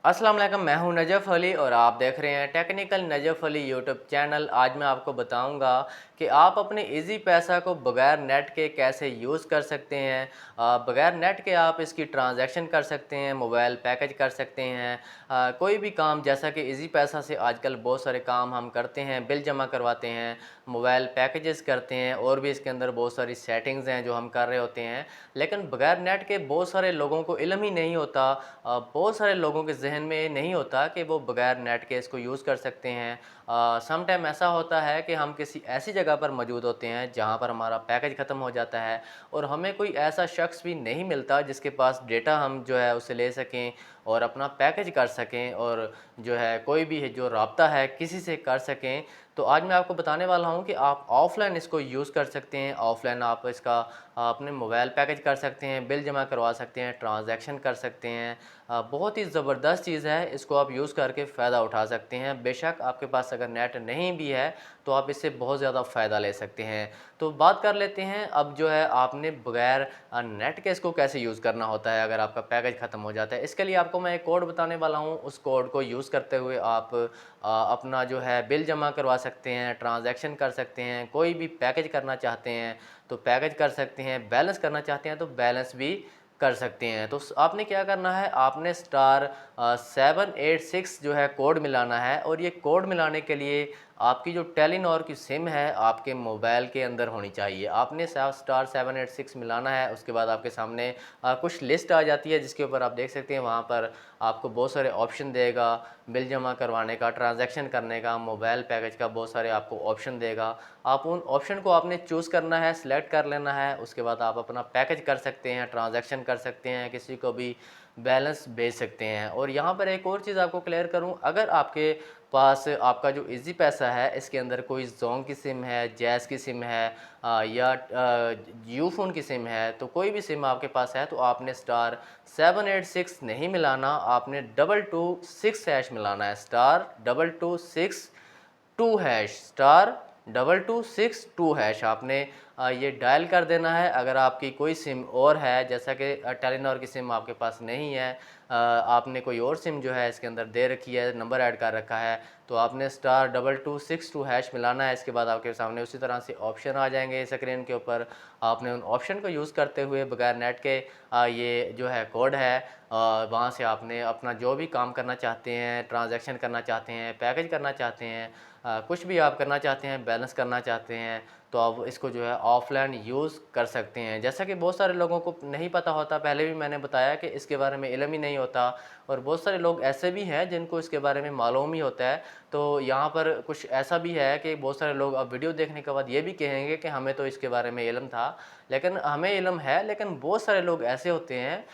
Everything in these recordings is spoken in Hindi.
अस्सलाम वालेकुम, मैं हूं नजफ़ अली और आप देख रहे हैं technical Najaf Ali YouTube channel. आज मैं आपको बताऊंगा कि आप अपने इजी पैसा को बगैर नेट के कैसे यूज़ कर सकते हैं। बगैर नेट के आप इसकी ट्रांजैक्शन कर सकते हैं, मोबाइल पैकेज कर सकते हैं, कोई भी काम जैसा कि इजी पैसा से आजकल बहुत सारे काम हम करते हैं, बिल जमा करवाते हैं, मोबाइल पैकेजेस करते हैं और भी इसके अंदर बहुत सारी सेटिंग्स हैं जो हम कर रहे होते हैं। लेकिन बगैर नेट के बहुत सारे लोगों को इल्म ही नहीं होता। बहुत सारे लोगों के जहन में नहीं होता कि वो बगैर नेट के इसको यूज़ कर सकते हैं। सम टाइम ऐसा होता है कि हम किसी ऐसी जगह पर मौजूद होते हैं जहाँ पर हमारा पैकेज ख़त्म हो जाता है और हमें कोई ऐसा शख्स भी नहीं मिलता जिसके पास डेटा हम जो है उसे ले सकें और अपना पैकेज कर सकें और जो है कोई भी है जो राब्ता है किसी से कर सकें। तो आज मैं आपको बताने वाला हूँ कि आप ऑफ़लाइन इसको यूज़ कर सकते हैं। ऑफ़लाइन आप इसका अपने मोबाइल पैकेज कर सकते हैं, बिल जमा करवा सकते हैं, ट्रांजैक्शन कर सकते हैं। बहुत ही ज़बरदस्त चीज़ है, इसको आप यूज़ करके फ़ायदा उठा सकते हैं। बेशक आपके पास अगर नेट नहीं भी है तो आप इससे बहुत ज़्यादा फ़ायदा ले सकते हैं। तो बात कर लेते हैं अब जो है आपने बगैर नेट के इसको कैसे यूज़ करना होता है अगर आपका पैकेज ख़त्म हो जाता है। इसके लिए आपको मैं एक कोड बताने वाला हूँ, उस कोड को यूज़ करते हुए आप अपना जो है बिल जमा करवा सकते हैं, ट्रांजैक्शन कर सकते हैं, कोई भी पैकेज करना चाहते हैं तो पैकेज कर सकते हैं, बैलेंस करना चाहते हैं तो बैलेंस भी कर सकते हैं। तो आपने क्या करना है, आपने स्टार 786 जो है कोड मिलाना है और ये कोड मिलाने के लिए आपकी जो टेलीनॉर की सिम है आपके मोबाइल के अंदर होनी चाहिए। आपने स्टार 786 मिलाना है, उसके बाद आपके सामने कुछ लिस्ट आ जाती है जिसके ऊपर आप देख सकते हैं। वहाँ पर आपको बहुत सारे ऑप्शन देगा, बिल जमा करवाने का, ट्रांजैक्शन करने का, मोबाइल पैकेज का, बहुत सारे आपको ऑप्शन देगा। आप उन ऑप्शन को आपने चूज़ करना है, सिलेक्ट कर लेना है। उसके बाद आप अपना पैकेज कर सकते हैं, ट्रांजैक्शन कर सकते हैं, किसी को भी बैलेंस भेज सकते हैं। और यहाँ पर एक और चीज़ आपको क्लियर करूँ, अगर आपके पास आपका जो इजी पैसा है इसके अंदर कोई जोंग की सिम है, जैज़ की सिम है या यूफोन की सिम है, तो कोई भी सिम आपके पास है तो आपने स्टार 786 नहीं मिलाना, आपने 226 हैश मिलाना है। स्टार 2262 हैश, स्टार 2262 हैश आपने ये डायल कर देना है। अगर आपकी कोई सिम और है, जैसा कि टेलीनॉर की सिम आपके पास नहीं है, आपने कोई और सिम जो है इसके अंदर दे रखी है, नंबर ऐड कर रखा है, तो आपने स्टार 2262 हैश मिलाना है। इसके बाद आपके सामने उसी तरह से ऑप्शन आ जाएंगे स्क्रीन के ऊपर। आपने उन ऑप्शन को यूज़ करते हुए बगैर नेट के ये जो है कोड है वहाँ से आपने अपना जो भी काम करना चाहते हैं, ट्रांजैक्शन करना चाहते हैं, पैकेज करना चाहते हैं, कुछ भी आप करना चाहते हैं, बैलेंस करना चाहते हैं, तो आप इसको जो है ऑफ़लाइन यूज़ कर सकते हैं। जैसा कि बहुत सारे लोगों को नहीं पता होता, पहले भी मैंने बताया कि इसके बारे में इल्म ही नहीं होता और बहुत सारे लोग ऐसे भी हैं जिनको इसके बारे में मालूम ही होता है। तो यहाँ पर कुछ ऐसा भी है कि बहुत सारे लोग अब वीडियो देखने के बाद ये भी कहेंगे कि हमें तो इसके बारे में इल्म था, लेकिन हमें इल्म है, लेकिन बहुत सारे लोग ऐसे होते हैं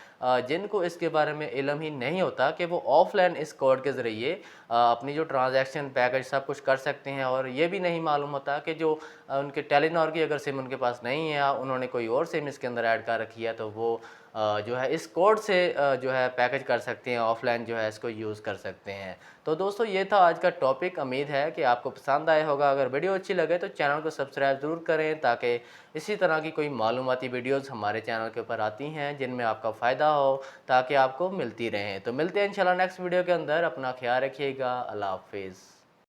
जिनको इसके बारे में इल्म ही नहीं होता कि वो ऑफ़लाइन इस कोड के ज़रिए अपनी जो ट्रांजैक्शन, पैकेज सब कुछ कर सकते हैं। और ये भी नहीं मालूम होता कि जो उनके टेलीनॉर की अगर सिम उनके पास नहीं है या उन्होंने कोई और सिम इसके अंदर ऐड कर रखी है, तो वो जो है इस कोड से जो है पैकेज कर सकते हैं, ऑफ़लाइन जो है इसको यूज़ कर सकते हैं। तो दोस्तों ये था आज का टॉपिक, उम्मीद है कि आपको पसंद आया होगा। अगर वीडियो अच्छी लगे तो चैनल को सब्सक्राइब ज़रूर करें ताकि इसी तरह की कोई मालूमाती वीडियोज़ हमारे चैनल के ऊपर आती हैं जिनमें आपका फ़ायदा हो, ताकि आपको मिलती रहें। तो मिलते हैं इंशाल्लाह नेक्स्ट वीडियो के अंदर। अपना ख्याल रखिएगा। अल्लाह हाफ़िज़।